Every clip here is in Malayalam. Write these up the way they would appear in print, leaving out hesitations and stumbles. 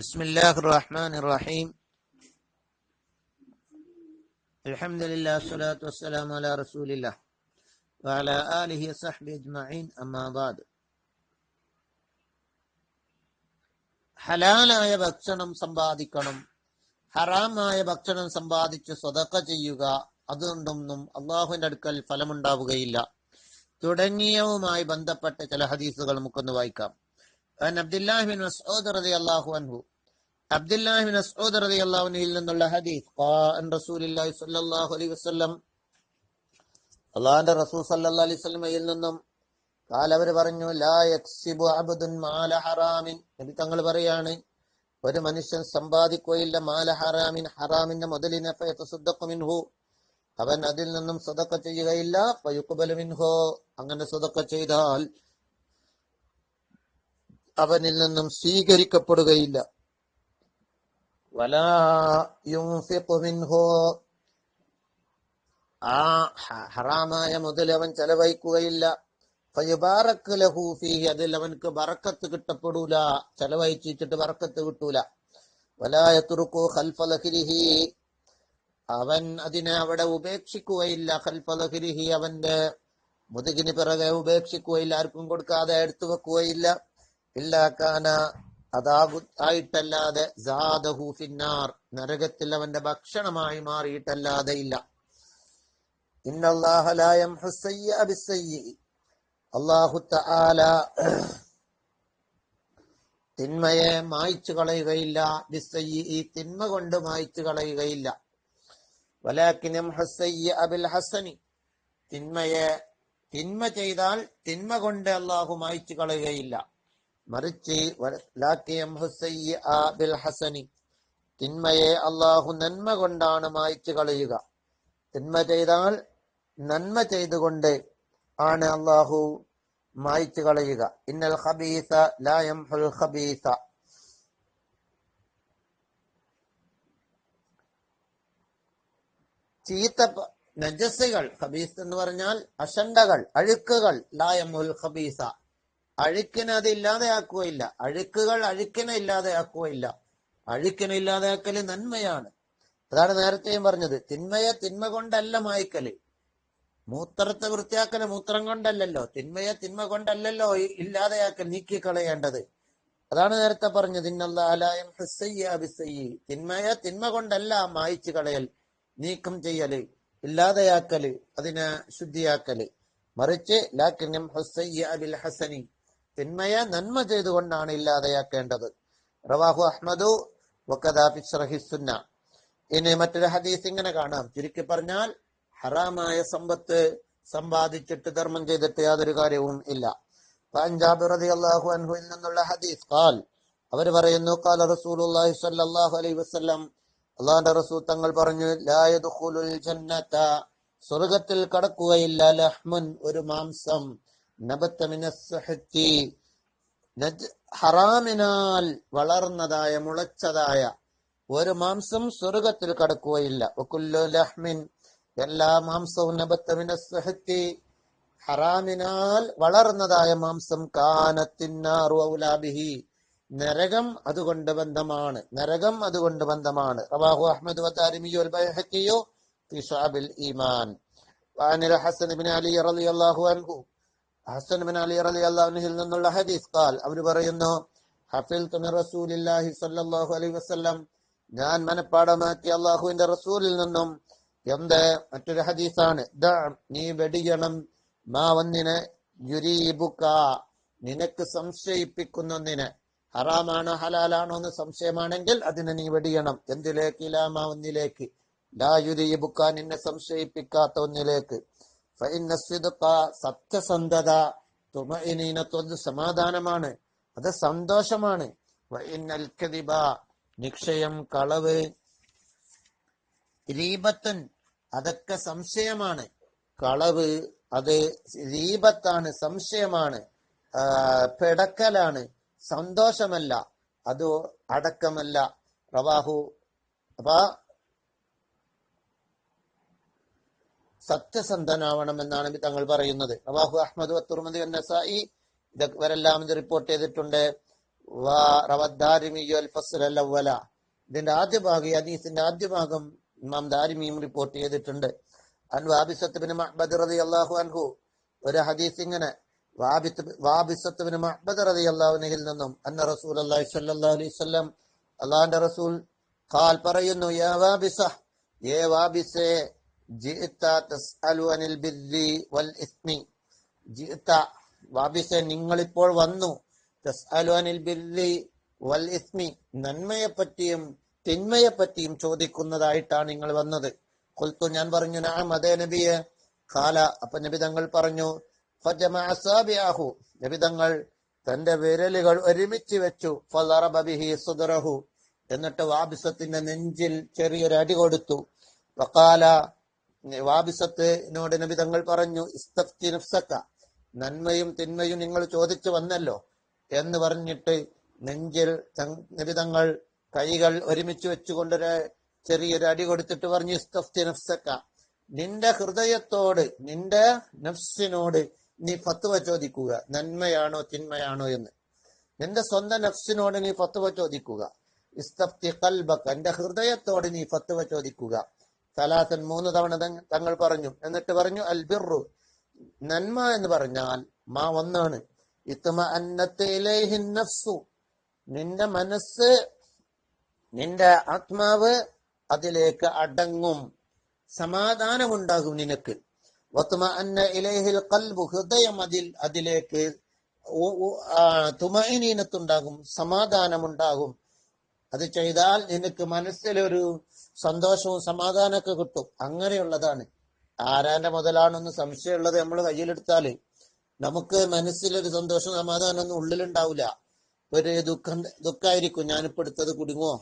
ബിസ്മില്ലാഹിർ റഹ്മാനിർ റഹീം. അൽഹംദുലില്ലാഹി സ്വലാത്തു വസ്സലാമു അലാ റസൂലില്ലാഹ് വഅലാ ആലിഹി വസഹ്ബിഹി അജ്മഈൻ. അമ്മാ ബഅദ്. ഹലാലായ ഭക്ഷണം സമ്പാദിക്കണം, ഹറാമായ ഭക്ഷണം സമ്പാദിച്ച് സ്വതക്ക ചെയ്യുക, അതുകൊണ്ടൊന്നും അള്ളാഹുവിന്റെ അടുക്കൽ ഫലമുണ്ടാവുകയില്ല തുടങ്ങിയവുമായി ബന്ധപ്പെട്ട ചില ഹദീസുകൾ നമുക്കൊന്ന് വായിക്കാം. അബ്ദുല്ലാഹി ബിൻ മസ്ഊദ് റളിയല്ലാഹു അൻഹു, അബ്ദുല്ലാഹി ബിൻ മസ്ഊദ് റളിയല്ലാഹു അൻഹുവിൽ നിന്നുള്ള ഹദീസ്, ഖാൻ റസൂലുള്ളാഹി സ്വല്ലല്ലാഹു അലൈഹി വസല്ലം, അല്ലാഹുവിന്റെ റസൂൽ സല്ലല്ലാഹു അലൈഹി വസല്ലമയിൽ നിന്നും അവർ പറഞ്ഞു, ലാ യക്സിബു അബ്ദുൻ മാല ഹറാമിൻ, നബി തങ്ങൾ പറയാണ്, ഒരു മനുഷ്യൻ സമ്പാദിക്കുകയില്ല മാല ഹറാമിൻ, ഹറാമിന്റെ മുതലിനെ, ഫയതസദ്ദഖു മിൻഹു, അവൻ അതിൽ നിന്നും സദഖ ചെയ്യുകയില്ല, ഫയുഖ്ബലു മിൻഹു, അങ്ങനെ സദഖ ചെയ്താൽ അവനിൽ നിന്നും സ്വീകരിക്കപ്പെടുകയില്ല, വലാ യുൻഫിഖു മിൻഹു, ആ ഹറാമായ മുതൽ അവൻ ചെലവഴിക്കുകയില്ല, ഫയുബാറക് ലഹു ഫീഹി, അതിൽ അവൻക്ക് ബറക്കത്ത് കിട്ടപ്പെടൂല, ചെലവഴിച്ചിട്ട് ബറക്കത്ത് കിട്ടൂല, വലാ യത്റുകു ഖൽഫ ലഹ്രിഹി, അവൻ അതിനെ അവിടെ ഉപേക്ഷിക്കുകയില്ല, ഖൽഫ ലഹ്രിഹി, അവന്റെ മുതുകിന് പിറകെ ഉപേക്ഷിക്കുകയില്ല, ആർക്കും കൊടുക്കാതെ എടുത്തു വെക്കുകയില്ല, ഇല്ലാ കാന, അതായിട്ടല്ലാതെ, സാദഹു ഫിന്നാർ, നരകത്തിൽ അവന്റെ ഭക്ഷണമായി മാറിയിട്ടല്ലാതെ ഇല്ല. ഇന്നല്ലാഹ ലാ യംഹു സയ്യിഅ ബിസ്സയ്യിഇ, അല്ലാഹു തആല തിന്മയെ മായ്ച്ചു കളയുകയില്ല, ബിസ്സയ്യിഇ, തിന്മ കൊണ്ട് മായ്ച്ചു കളയുകയില്ല, വലാകിൻ യംഹു സയ്യിഅ ബിൽ ഹസനി, തിന്മ ചെയ്താൽ തിന്മ കൊണ്ട് അല്ലാഹു മായ്ച്ചു കളയുകയില്ല, മറിച്ച് വലാകിൻ യംഹു സയ്യിഅ ബിൽ ഹസനി, തിന്മയെ അല്ലാഹു നന്മ കൊണ്ടാണ് മായ്ച്ചു കളയുക. തിന്മ ചെയ്താൽ നന്മ ചെയ്തുകൊണ്ട് ആണ് അല്ലാഹു മായ്ച്ചു കളയുക. ഇന്നൽ ഖബീസ ലാ യംഹുൽ ഖബീസ, ചീത്ത നജസ്സുകൾ, ഖബീസ് എന്ന് പറഞ്ഞാൽ അശണ്ടകൾ, അഴുക്കുകൾ, ലാ യംഹുൽ ഖബീസ, അഴുക്കിനെ അത് ഇല്ലാതെയാക്കുകയില്ല, അഴുക്കുകൾ അഴുക്കിനെ ഇല്ലാതെയാക്കുകയില്ല, അഴുക്കിനെ ഇല്ലാതെയാക്കല് നന്മയാണ്. അതാണ് നേരത്തെയും പറഞ്ഞത്, തിന്മയെ തിന്മ കൊണ്ടല്ല മായ്ക്കല്, മൂത്രത്തെ വൃത്തിയാക്കല് മൂത്രം കൊണ്ടല്ലല്ലോ, തിന്മയെ തിന്മ കൊണ്ടല്ലല്ലോ ഇല്ലാതെയാക്കൽ, നീക്കിക്കളയേണ്ടത്. അതാണ് നേരത്തെ പറഞ്ഞത്, ഇന്നല്ലാഹ ലാ യംഹു സയ്യിഅ ബിസ്സയ്യിഇ, തിന്മയെ തിന്മ കൊണ്ടല്ല മായ്ച്ചു കളയൽ, നീക്കം ചെയ്യല്, ഇല്ലാതെയാക്കല്, അതിനെ ശുദ്ധിയാക്കല്, മറിച്ച് ലാകിൻ യംഹു സയ്യിഅ ബിൽ ഹസനി, തിന്മയെ നന്മ ചെയ്തുകൊണ്ടാണ് ഇല്ലാതെയാക്കേണ്ടത്. റവാഹു അഹ്മദു വകദാ ഫി ശർഹി സുന്ന. ഇനി മറ്റൊരു ഹദീസ് ഇങ്ങനെ കാണാം. ചുരുക്കി പറഞ്ഞാൽ, ഹറാമായ സമ്പത്ത് സമ്പാദിച്ചിട്ട് ധർമ്മം ചെയ്തിട്ട് യാതൊരു കാര്യവും ഇല്ല. ജാബിർ റളിയല്ലാഹു അൻഹുവിൽ നിന്നുള്ള ഹദീസ്, ഖാൽ, അവർ പറയുന്നു, ഖാല റസൂലുള്ളാഹി സ്വല്ലല്ലാഹു അലൈഹി വസല്ലം, അല്ലാഹുവിന്റെ റസൂൽ തങ്ങൾ പറഞ്ഞു, ലാ യദ്ഖുലുൽ ജന്നത, സ്വർഗ്ഗത്തിൽ കടക്കുകയില്ല, ലഹ്മുൻ, ഒരു മാംസം, നബത മിനസ് സുഹ്തി, ഹറാമിനാൽ വളർന്നതായ മുളച്ചതായ ഒരു മാംസം സ്വർഗ്ഗത്തിൽ കടക്കുകയില്ല. വകുല്ലു ലഹ്മിൻ, എല്ലാ മാംസവും, നബത മിനസ് സുഹ്തി, ഹറാമിനാൽ വളർന്നതായ മാംസം, കാനത്തിന്നാറു ഔലാ ബിഹി, നരകം അതുകൊണ്ട് ബന്ധമാണ്, നരകം അതുകൊണ്ട് ബന്ധമാണ്. റവാഹു അഹ്മദ് വദാരിമി വൽ ബൈഹഖി ഫി ശുഅബിൽ ഈമാൻ. വഅനിൽ ഹസൻ ഇബ്നു അലി റളിയല്ലാഹു അൻഹു, ഹസൻ ഇബ്നു അലി റളിയല്ലാഹു അൻഹുവിൽ നിന്നുള്ള ഹദീസ്, ഖാൽ, അവർ പറയുന്നു, ഹഫിൽതു മിൻ റസൂലില്ലാഹി സ്വല്ലല്ലാഹു അലൈഹി വസല്ലം, ഞാൻ മനപ്പാടമാക്കി അല്ലാഹുവിന്റെ റസൂലിൽ നിന്നും. മറ്റൊരു ഹദീസാണ്, നീ വെടിയണം, മാ വന്നിനെ, യുരീബുക, നിനക്ക് സംശയിപ്പിക്കുന്നൊന്നിനെ, ഹറാമാണോ ഹലാലാണോ എന്ന് സംശയമാണെങ്കിൽ അതിനെ നീ വെടിയണം. എന്തിലേക്ക്? ഇലാമാ, ഒന്നിലേക്ക്, ലാ യുരീബുക, നിന്നെ സംശയിപ്പിക്കാത്ത ഒന്നിലേക്ക്. ഫഇന്ന സിദ്ഖ, സത്യസന്ധത, തുമഇനീനത്തു, അത് സമാധാനമാണ്, അത് സന്തോഷമാണ്. വഇന്നൽ കദിബ, നിക്ഷയം, കളവ്, രീബത്തുൻ, അതൊക്കെ സംശയമാണ്, കളവ് അത് രീബത്താണ്, സംശയമാണ്, പെടക്കലാണ്, സന്തോഷമല്ല, അത് അടക്കമല്ല. റവാഹു, അപ്പൊ സത്യസന്ധനാവണം എന്നാണ് തങ്ങൾ പറയുന്നത്. റവാഹു അഹ്മദ് വത്തുർമദി വന്നസായി, ഇവരെല്ലാം ഇത് റിപ്പോർട്ട് ചെയ്തിട്ടുണ്ട്. ഇതിന്റെ ആദ്യ ഭാഗം, ഹദീസിന്റെ ആദ്യ ഭാഗം ഇമാം ദാരിമിയും റിപ്പോർട്ട് ചെയ്തിട്ടുണ്ട്. അൻ വാബിസത്ത് ബിൻ മഅ്ബദ് റളിയല്ലാഹു അൻഹു, ഒരു ഹദീസ് ഇങ്ങനെ വാബിസത്ത് ബിൻ മഅ്ബദ് റളിയല്ലാഹു അൻഹുവിൽ നിന്നും അന്ന റസൂലുള്ളാഹി സ്വല്ലല്ലാഹു അലൈഹി വസല്ലം, അല്ലാഹുവിന്റെ റസൂൽ ഖാൽ പറയുന്നു, യാ വാബിസ, യേ വാബിസേ, ജിഅത തസ്അലു അനിൽ ബിർരി വൽ ഇസ്മി. ജിഅത, വാബിസെ, നിങ്ങളിപ്പോൾ വന്നു, തസ്അലു അനിൽ ബിർരി വൽ ഇസ്മി, നന്മയെപ്പറ്റിയും തിന്മയെപ്പറ്റിയും ചോദിക്കുന്നതായിട്ടാണ് നിങ്ങൾ വന്നത്. ഖുൽതു, ഞാൻ പറഞ്ഞു, നഅം, അതേ നബിയെ. ഖാല, അപ്പൊ നബി തങ്ങൾ പറഞ്ഞു, ഫജമഅ അസാബിഅഹു, നബി തങ്ങൾ തന്റെ വിരലുകൾ ഒരുമിച്ച് വെച്ചു. ഫളറബ ബിഹി സുദ്റഹു, എന്നിട്ട് വാബിസത്തിന്റെ നെഞ്ചിൽ ചെറിയൊരു അടി കൊടുത്തു. വഖാല, വാബിസത്തിനോട് നബി തങ്ങൾ പറഞ്ഞു, ഇസ്തഫ്തി നഫ്സക, നന്മയും തിന്മയും നിങ്ങൾ ചോദിച്ചു വന്നല്ലോ എന്ന് പറഞ്ഞിട്ട് നെഞ്ചിൽ നബി തങ്ങൾ കൈകൾ ഒരുമിച്ച് വെച്ചുകൊണ്ടൊരു ചെറിയൊരു അടി കൊടുത്തിട്ട് പറഞ്ഞു, ഇസ്തഫ്തി നഫ്സക, നിന്റെ ഹൃദയത്തോട്, നിന്റെ നഫ്സിനോട് നീ ഫത്വ ചോദിക്കുക, നന്മയാണോ തിന്മയാണോ എന്ന്. നിന്റെ സ്വന്തം നഫ്സിനോട് നീ ഫത്വ ചോദിക്കുക. ഇസ്തഫ്തി ഖൽബക, എന്റെ ഹൃദയത്തോട് നീ ഫത്വ ചോദിക്കുക. സലാസൻ, 3 തവണ തങ്ങൾ പറഞ്ഞു. എന്നിട്ട് പറഞ്ഞു, അൽ ബിർറു, നന്മ എന്ന് പറഞ്ഞാൽ മാ ഒന്നാണ്, ഇത്മഅന്നത ഇലൈഹി നഫ്സു, നിന്റെ മനസ്സ്, നിന്റെ ആത്മാവ് അതിലേക്ക് അടങ്ങും, സമാധാനമുണ്ടാകും നിനക്ക്. വത്മഅന്ന ഇലൈഹിൽ ഖൽബു, ഹൃദയം അതിലേക്ക് തുമഇനീനത്തുണ്ടാകും, സമാധാനമുണ്ടാകും. അത് ചെയ്താൽ നിനക്ക് മനസ്സിലൊരു സന്തോഷവും സമാധാനമൊക്കെ കിട്ടും. അങ്ങനെയുള്ളതാണ്. ആരാന്റെ മുതലാണെന്ന് സംശയമുള്ളത് നമ്മൾ കയ്യിലെടുത്താല് നമുക്ക് മനസ്സിലൊരു സന്തോഷവും സമാധാനമൊന്നും ഉള്ളിലുണ്ടാവില്ല. ഒരു ദുഃഖായിരിക്കും, ഞാനിപ്പോ എടുത്തത് കുടുങ്ങോ,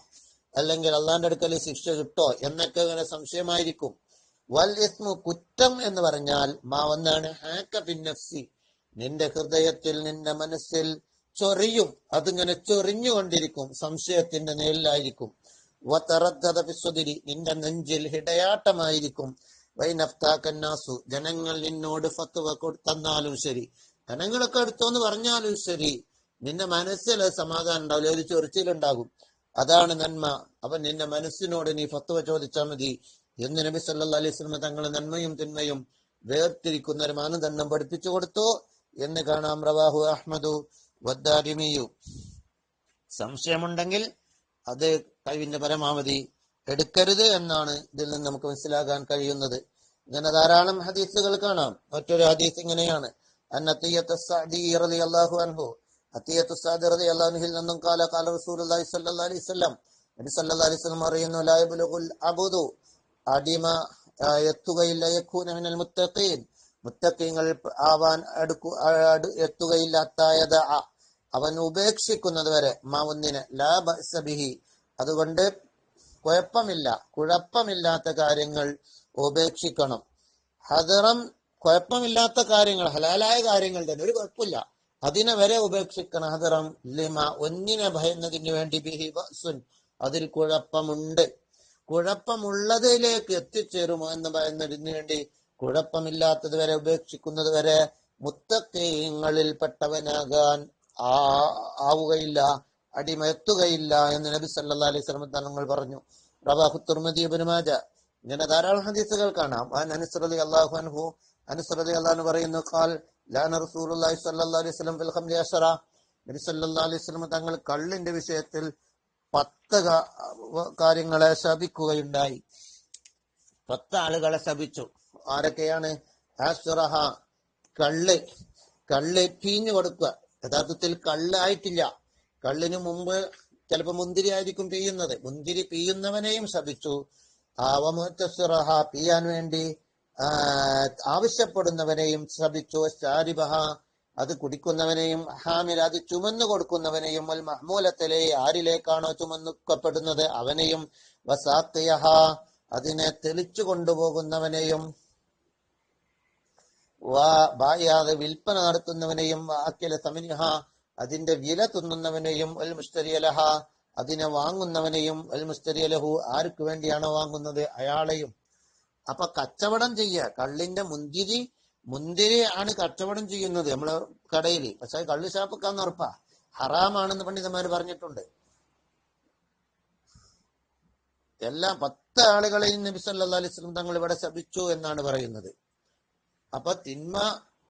അല്ലെങ്കിൽ അള്ളാന്റെ അടുക്കൽ ശിക്ഷ കിട്ടോ എന്നൊക്കെ ഇങ്ങനെ സംശയമായിരിക്കും. വൽ ഇസ്മു, കുറ്റം എന്ന് പറഞ്ഞാൽ മാ ഒന്നാണ്, ഹാക ഫിൻ നഫ്സി, നിന്റെ ഹൃദയത്തിൽ, നിന്റെ മനസ്സിൽ ചൊറിയും, അതിങ്ങനെ ചൊറിഞ്ഞുകൊണ്ടിരിക്കും, സംശയത്തിന്റെ നേരിലായിരിക്കും. വതറദ്ദദ ഫിസ്സുദ്രി, നിന്റെ നെഞ്ചിൽ ഹിടയാട്ടമായിരിക്കും. വൈനഫ്താകന്നാസു, ജനങ്ങൾ നിന്നോട് ഫത്വ തന്നാലും ശരി, ജനങ്ങളൊക്കെ എടുത്തോന്ന് പറഞ്ഞാലും ശരി, നിന്റെ മനസ്സിൽ സമാധാനം ഉണ്ടാവില്ല, ഒരു ചൊറിച്ചിലുണ്ടാകും. അതാണ് നന്മ. അപ്പൊ നിന്റെ മനസ്സിനോട് നീ ഫത്വ ചോദിച്ചാൽ മതി എന്ന് നബി സല്ലല്ലാഹു അലൈഹി വസല്ലം തങ്ങൾ നന്മയും തിന്മയും വേർതിരിക്കുന്ന ഒരു മാനദണ്ഡം പഠിപ്പിച്ചു കൊടുത്തു എന്ന് കാണാം. റവാഹു അഹ്മദു വദ്ദാരിമിയു. സംശയമുണ്ടെങ്കിൽ അത് കഴിവിന്റെ പരമാവധി എടുക്കരുത് എന്നാണ് ഇതിൽ നിന്ന് നമുക്ക് മനസ്സിലാക്കാൻ കഴിയുന്നത്. ഇങ്ങനെ ധാരാളം ഹദീസുകൾ കാണാം. മറ്റൊരു ഹദീസ് ഇങ്ങനെയാണ്, അന്നത്തിയത്ത് സഅദി റളിയല്ലാഹു അൻഹു, അത്തിയത്ത് സഅദി റളിയല്ലാഹു അൻഹുവിൽ നിന്നും ഖാല ഖാല റസൂലുള്ളാഹി സ്വല്ലല്ലാഹു അലൈഹി വസല്ലം, നബി സല്ലല്ലാഹു അലൈഹി വസല്ലം പറയുന്നു, ലാ യബ്ലുഗുൽ അബ്ദു, അടിമ എത്തുകയില്ല, യകൂന മിനൽ മുത്തഖീൻ, മുത്തഖീങ്ങൾ ആവാൻ എത്തുകയില്ലാത്ത, അവൻ ഉപേക്ഷിക്കുന്നത് വരെ, മാ ഒന്നിനെ, ലാ ബഅസ ബിഹി, അതുകൊണ്ട് കുഴപ്പമില്ലാത്ത കാര്യങ്ങൾ ഉപേക്ഷിക്കണം. ഹദറം, കുഴപ്പമില്ലാത്ത കാര്യങ്ങൾ, ഹലാലായ കാര്യങ്ങൾ തന്നെ, ഒരു കുഴപ്പമില്ല, അതിനെ വരെ ഉപേക്ഷിക്കണം. ഹദറം ലിമ, ഒന്നിനെ ഭയന്നതിന് വേണ്ടി, ബിഹി ബഅസുൻ, അതിൽ കുഴപ്പമുണ്ട്, കുഴപ്പമുള്ളതിലേക്ക് എത്തിച്ചേരുമോ എന്ന് ഭയന്നതിന് വേണ്ടി കുഴപ്പമില്ലാത്തത് വരെ ഉപേക്ഷിക്കുന്നത് വരെ മുത്തഖീങ്ങളിൽ പെട്ടവനാകാൻ ആവുകയില്ല, അടിമയെത്തുകയില്ല എന്ന് നബി സല്ലല്ലാഹു അലൈഹി വസല്ലം തങ്ങൾ പറഞ്ഞു. റവാഹു തിർമിദി, ഇബ്നു മാജ. ഇങ്ങനെ ധാരാളം ഹദീസുകൾ കാണാം. അനസ് റളിയല്ലാഹു അൻഹു, അനസ് റളിയല്ലാഹു അൻഹു പറയുന്നു, ഖാൽ ലാന റസൂലുള്ളാഹി സ്വല്ലല്ലാഹു അലൈഹി വസല്ലം ഫിൽ ഖംരി അശറ, നബി സല്ലല്ലാഹു അലൈഹി വസല്ലം തങ്ങൾ കള്ളിന്റെ വിഷയത്തിൽ 10 കാര്യങ്ങളെ ശപിക്കുകയുണ്ടായി. 10 ആളുകളെ ശപിച്ചു. ആരൊക്കെയാണ്? അശ്റഹ, കള്ള് പീഞ്ഞു കൊടുക്കുക. യഥാർത്ഥത്തിൽ കള്ളായിട്ടില്ല, കള്ളിന് മുമ്പ് ചിലപ്പോ മുന്തിരി ആയിരിക്കും പീയുന്നത്, മുന്തിരി പീയുന്നവനെയും ശപിച്ചു. അവമുത്തസ്റഹ, പീയാൻ വേണ്ടി ആവശ്യപ്പെടുന്നവനെയും ശപിച്ചു. ശാരിബഹ, അത് കുടിക്കുന്നവനെയും. ഹാമിൽ, അത് ചുമന്നു കൊടുക്കുന്നവനെയും. വൽ മഹ്മൂലത്തിലെ, ആരിലേക്കാണോ ചുമന്നുക്കപ്പെടുന്നത് അവനെയും. വസാഖിയഹ, അതിനെ തെളിച്ചു കൊണ്ടുപോകുന്നവനെയും. ബായാതെ, വിൽപ്പന നടത്തുന്നവനെയും. വാക്കില സമനിഹ, അതിന്റെ വില തിന്നുന്നവനെയും. വൽ മുസ്തരിയലഹ, അതിനെ വാങ്ങുന്നവനെയും. വൽ മുസ്തരിയലഹു, ആർക്ക് വേണ്ടിയാണോ വാങ്ങുന്നത് അയാളെയും. അപ്പൊ കച്ചവടം ചെയ്യുക, കള്ളിന്റെ മുന്തിരി ആണ് കച്ചവടം ചെയ്യുന്നത് നമ്മള് കടയിൽ. പക്ഷെ കള്ള് ഷാപ്പൊക്കാന്ന് ഉറപ്പാ, ഹറാമാണെന്ന് പണ്ഡിതന്മാർ പറഞ്ഞിട്ടുണ്ട്. എല്ലാ 10 ആളുകളെയും നബി സല്ലല്ലാഹു അലൈഹി വസല്ലം തങ്ങൾ ഇവിടെ ശപിച്ചു എന്നാണ് പറയുന്നത്. അപ്പൊ തിന്മ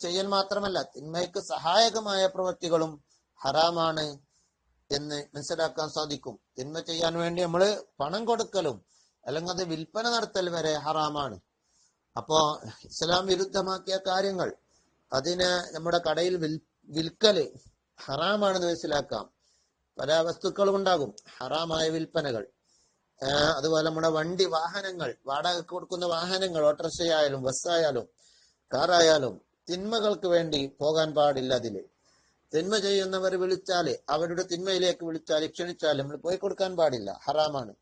ചെയ്യൽ മാത്രമല്ല, തിന്മയ്ക്ക് സഹായകമായ പ്രവൃത്തികളും ഹറാമാണ് എന്ന് മനസ്സിലാക്കാൻ സാധിക്കും. തിന്മ ചെയ്യാൻ വേണ്ടി നമ്മൾ പണം കൊടുക്കലും അല്ലെങ്കിൽ അത് വിൽപ്പന നടത്തൽ വരെ ഹറാമാണ്. അപ്പോ ഇസ്ലാം വിരുദ്ധമാക്കിയ കാര്യങ്ങൾ അതിനെ നമ്മുടെ കടയിൽ വിൽക്കല് ഹറാമാണെന്ന് മനസ്സിലാക്കാം. പല വസ്തുക്കളും ഉണ്ടാകും ഹറാമായ വിൽപ്പനകൾ. അതുപോലെ നമ്മുടെ വാഹനങ്ങൾ, വാടകയ്ക്ക് കൊടുക്കുന്ന വാഹനങ്ങൾ, ഓട്ടോറിക്ഷയായാലും ബസ്സായാലും കാറായാലും തിന്മകൾക്ക് വേണ്ടി പോകാൻ പാടില്ല. അതില് തിന്മ ചെയ്യുന്നവർ വിളിച്ചാല്, അവരുടെ തിന്മയിലേക്ക് വിളിച്ചാൽ ക്ഷണിച്ചാൽ നമ്മൾ പോയി കൊടുക്കാൻ പാടില്ല, ഹറാമാണ്.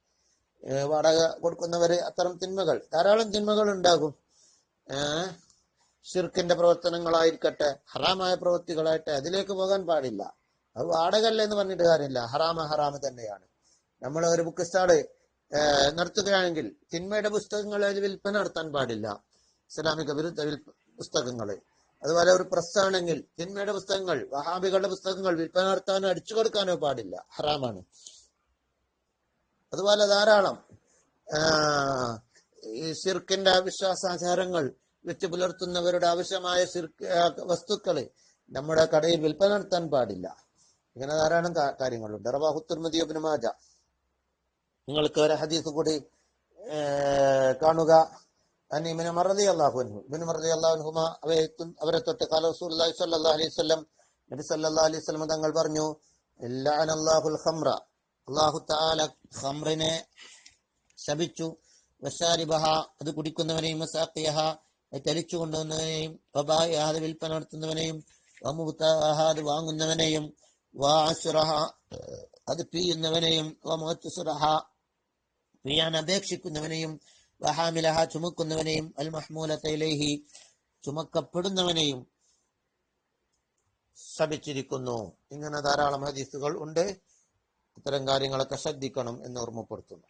വാടക കൊടുക്കുന്നവര് അത്തരം തിന്മകൾ, ധാരാളം തിന്മകൾ ഉണ്ടാകും. ശിർക്കിന്റെ പ്രവർത്തനങ്ങളായിരിക്കട്ടെ, ഹറാമായ പ്രവൃത്തികളായിട്ട് അതിലേക്ക് പോകാൻ പാടില്ല. അത് വാടകല്ല എന്ന് പറഞ്ഞിട്ട് കാര്യമില്ല, ഹറാമ് തന്നെയാണ്. നമ്മൾ ഒരു ബുക്ക് സ്റ്റാള് നടത്തുകയാണെങ്കിൽ തിന്മയുടെ പുസ്തകങ്ങൾ വിൽപ്പന നടത്താൻ പാടില്ല, ഇസ്ലാമിക വിരുദ്ധ പുസ്തകങ്ങൾ. അതുപോലെ ഒരു പ്രസ്സാണെങ്കിൽ തിന്മയുടെ പുസ്തകങ്ങൾ, വഹാബികളുടെ പുസ്തകങ്ങൾ വിൽപ്പന നടത്താനോ അടിച്ചു കൊടുക്കാനോ പാടില്ല, ഹറാമാണ്. അതുപോലെ ധാരാളം ഈ ശിർക്കിന്റെ വിശ്വാസാചാരങ്ങൾ വെച്ച് പുലർത്തുന്നവരുടെ ആവശ്യമായ വസ്തുക്കള് നമ്മുടെ കടയിൽ വിൽപ്പന നടത്താൻ പാടില്ല. ഇങ്ങനെ ധാരാളം കാര്യങ്ങളുണ്ട്. റവാഹു തിർമിദി ഇബ്നു മാജ. നിങ്ങൾക്ക് ഒരു ഹദീസ് കൂടി കാണുക. ഇബ്നു ഉമർ റളിയല്ലാഹു അൻഹുമ അവരെ തൊട്ട് ഖാല റസൂലുള്ളാഹി സ്വല്ലല്ലാഹു അലൈഹി വസല്ലം, നബി സല്ലല്ലാഹു അലൈഹി വസല്ലം തങ്ങൾ പറഞ്ഞു, ലഅനല്ലാഹുൽ ഖംറ, അല്ലാഹു തആല ഖംറിനെ ശപിച്ചു, വശാരിബഹ, അത് കുടിക്കുന്നവനെയും, വസാഖിയഹ, അത് ചലിച്ചു കൊണ്ടുവന്നവനെയും, വബായിഅഹ, അത് വിൽപ്പന നടത്തുന്നവനെയും, വമുബ്തഅഹ, അത് വാങ്ങുന്നവനെയും, വഅസ്റഹ, അത് പിയുന്നവനെയും, വമുഅ്തസിറഹ, പിയാൻ അപേക്ഷിക്കുന്നവനെയും, വഹാമിലഹ, ചുമക്കുന്നവനെയും, അൽ മഹ്മൂലത ഇലൈഹി, ചുമക്കപ്പെടുന്നവനെയും ശപിച്ചിരിക്കുന്നു. ഇങ്ങനെ ധാരാളം ഹദീസുകൾ ഉണ്ട്. ഇത്തരം കാര്യങ്ങളൊക്കെ ശ്രദ്ധിക്കണം എന്ന് ഓർമ്മപ്പെടുത്തുന്നു.